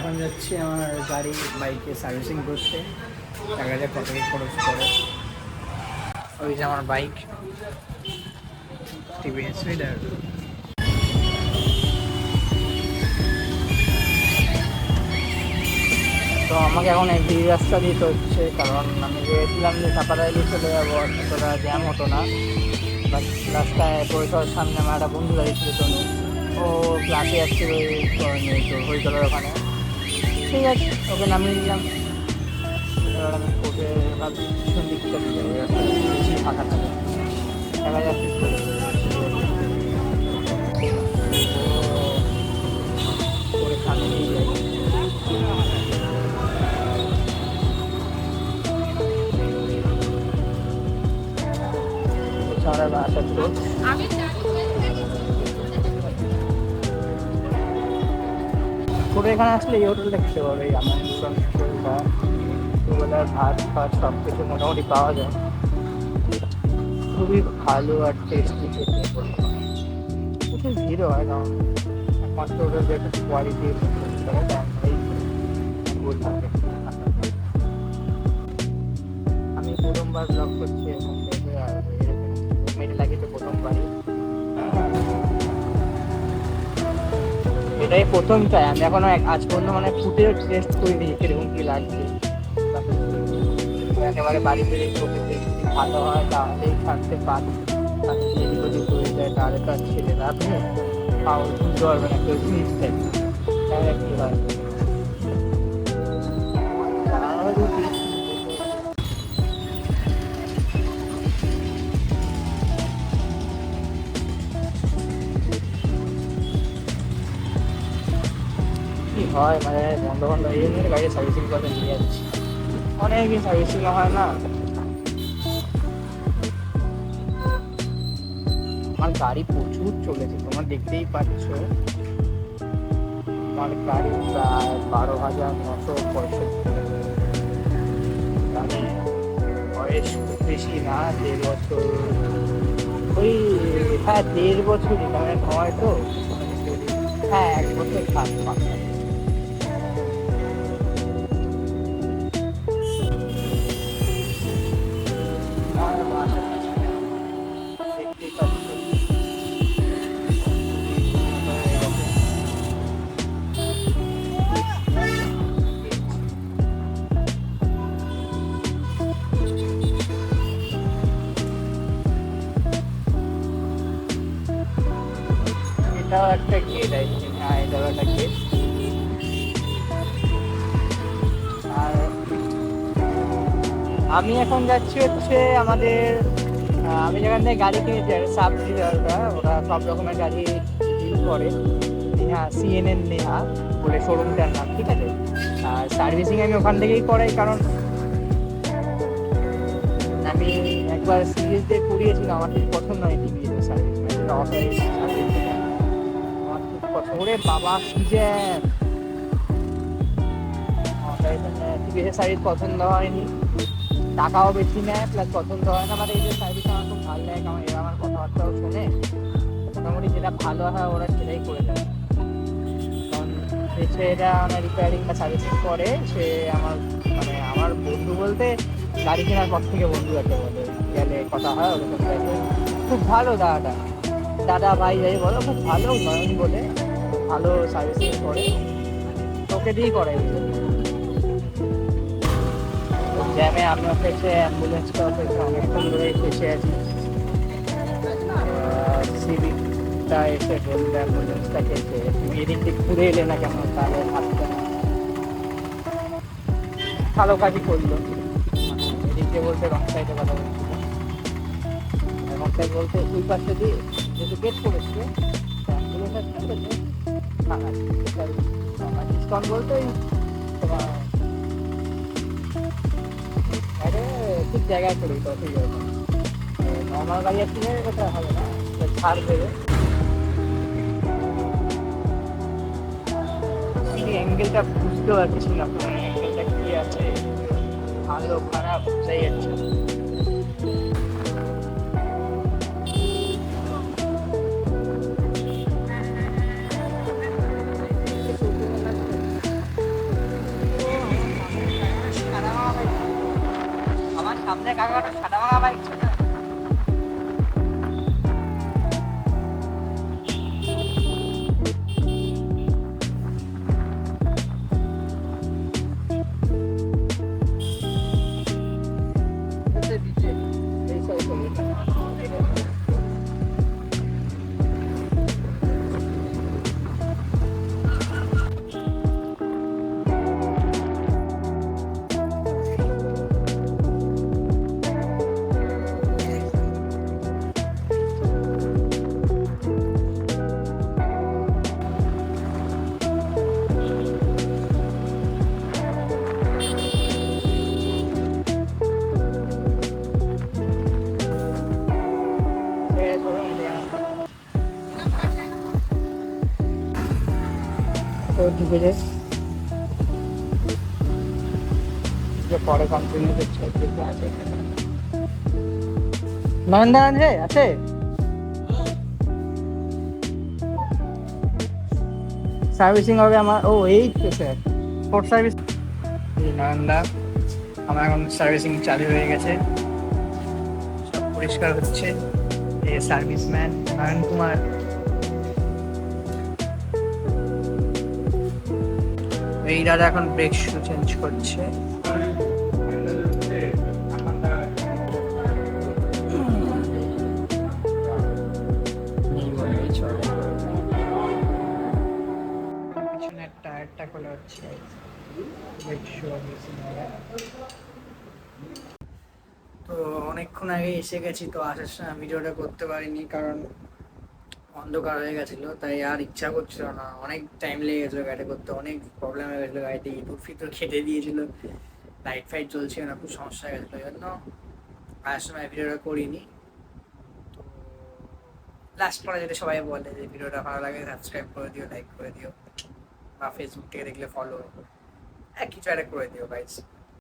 এখন যাচ্ছি আমার গাড়ি বাইকে সার্ভিসিং করতে। দেখা যাক কত কি খরচ করে। ওই যে আমার বাইক টিভিএস রাইডার। তো আমাকে এখন এই ভিড় রাস্তা দিতে হচ্ছে, কারণ আমি ভেবেছিলাম যে চাপাতাইলে চলে যাবো, অতটা জ্যাম হতো না। বাট রাস্তায় পরিষদের সামনে আমার একটা বন্ধু দাঁড়িয়েছিল, তনু। ও ক্লাসে যাচ্ছে হরিতলার ওখানে। ঠিক আছে, ওকে নামিয়ে দিলাম। এবার আমি ওকে ভাবছি পিছন দিকটা দিতে হবে, বেশি ফাঁকা থাকে। দেখা যাচ্ছে ওরে সামনে নিয়ে যাই। সারা বাসা তো পুরো এখানে আসলে এই হোটেল দেখতে পাবে, আমার দুবেলার ভাত ফাত সব কিছু মোটামুটি পাওয়া যায়। খুবই ভালো আর টেস্টি খেতে। প্রচুর ভিড় হয়, কারণ একমাত্র ওদের যে একটা কোয়ালিটি আমি প্রথমবার ব্লগ করছি এখন থেকে, আর মেরে লাগে তো প্রথমবারই। এটাই প্রথম ট্রাই, আমি এখনো আজ পর্যন্ত মানে ফুটে টেস্ট করিনি কিরকম কি লাগছে। একেবারে বাড়িতে ভালো হয় তাহলেই থাকতে পারি, এদিক ওদিক হয়ে যায় তাহলে তো আর ছেড়ে লাভ নেই। পাও বুঝতে পারবে না কেউ জিনিসটাই কি হয়। কি হয় মানে বন্ধ বন্ধ এই জন্য গাড়ি সার্ভিসিং করে নিয়ে যাচ্ছি, অনেকদিন সার্ভিসিং হয় না। আমার গাড়ি প্রচুর চলেছে, তোমরা দেখতেই পাচ্ছ। আমার গাড়ি প্রায় 12,965। গাড়ি বয়স খুব বেশি না, 1.5 বছর। ওই হ্যাঁ 1.5 বছরই, কারণ হয় তো। হ্যাঁ 1 বছর থাক পাঁচটা। দেখতেই পাচ্ছ এটাও একটা গেট, আই থিঙ্ক। হ্যাঁ এটাও একটা গেট। আর আমি এখন যাচ্ছি হচ্ছে আমাদের আমি যেখান থেকে গাড়ি কিনেছি সাব ডিলাররা, ওরা সব রকমের গাড়ি ডিল করে। নেহা, সিএনএন নেহা বলে শোরুমটার নাম, ঠিক আছে। আর সার্ভিসিং আমি ওখান থেকেই করাই, কারণ আমি একবার সিরিজ দিয়ে করিয়েছিলাম, আমার ঠিক পছন্দ হয় টিভিএস সার্ভিস, মানে অথরাইজ সার্ভিস। আমার খুব পছন্দ। ওরে বাবা কি জ্যাম! টিভিএস সার্ভিস পছন্দ হয়নি, টাকাও বেশি নেয়, প্লাস পছন্দ হয় না। মানে এই যে সার্ভিস আমার খুব ভালো লাগে, কারণ এরা আমার কথাবার্তাও শোনে। মোটামুটি যেটা ভালো হয় ওরা সেটাই করে দেয়। কারণ সে এটা মানে রিপেয়ারিং বা সার্ভিসিং করে, সে আমার মানে আমার বন্ধু বলতে গাড়ি কেনার পর থেকে বন্ধু আছে, বলে গেলে কথা হয় ওরকম টাইপের। খুব ভালো দাদাটা, দাদা ভাই যাই বলো, খুব ভালো নয়ন বলে, ভালো সার্ভিসিং করে, তোকে দিয়েই করে। জ্যামে আমি ফেসে অ্যাম্বুলেন্সটা ফেসে অনেকক্ষণ ধরেই ফেসে আছি। সিভিকটা এসে বললে অ্যাম্বুলেন্সটাকে যে তুমি এদিক দিয়ে ঘুরে এলে না কেন, তাহলে ভাবতে না। ভালো কাজই করলো, এদিক দিয়ে বলতে রং সাইডে কথা বলছিল। রং সাইড বলতে ওই পাশে দিয়ে যেহেতু গেট করেছে অ্যাম্বুলেন্স আসছে ফাঁকা স্টন বলতে তোমার আরে ঠিক জায়গায় করে দিতে ঠিক আছে। নর্মাল গাড়ি কিনে কথা হবে না, ছাড় দেবে। অ্যাঙ্গেলটা বুঝতে পারছি না, অ্যাঙ্গেলটা কি আছে, ভালো খারাপ বুঝাই যাচ্ছে। কাকাটা সাদা মাঙা বাইক ছিল। তো ঢুকে যায় যে পরে কন্টিনিউ করছে আছে নন্দা আছে সার্ভিসিং হবে আমার। ও এই তো স্যার ফোর্ট সার্ভিস নন্দা আমার এখন সার্ভিসিং চালু হয়ে গেছে, সব পরিষ্কার হচ্ছে। এই সার্ভিসম্যান নয়ন কুমার এই দাদা এখন ব্রেক শু চেঞ্জ করছে। পিছনের টায়ারটা খোলা হচ্ছে, ব্রেক শু তো অনেকক্ষণ আগে এসে গেছি, তো আসার সময় ভিডিওটা করতে পারিনি কারণ অন্ধকার হয়ে গেছিলো, তাই আর ইচ্ছা করছিল না। অনেক টাইম লেগে গেছিলো গাড়িটা করতে, অনেক প্রবলেম হয়ে গেছিলো, গাড়িতে ইঁদুর ফিতুর খেতে দিয়েছিল, লাইট ফাইট চলছিল না, খুব সমস্যা হয়ে গেছিলো, এই জন্য আসার সময় ভিডিওটা করিনি। তো লাস্ট পরে যদি সবাই বলে যে ভিডিওটা ভালো লাগে সাবস্ক্রাইব করে দিও, লাইক করে দিও, বা ফেসবুক থেকে দেখলে ফলো কিছু একটা করে দিও গাইস।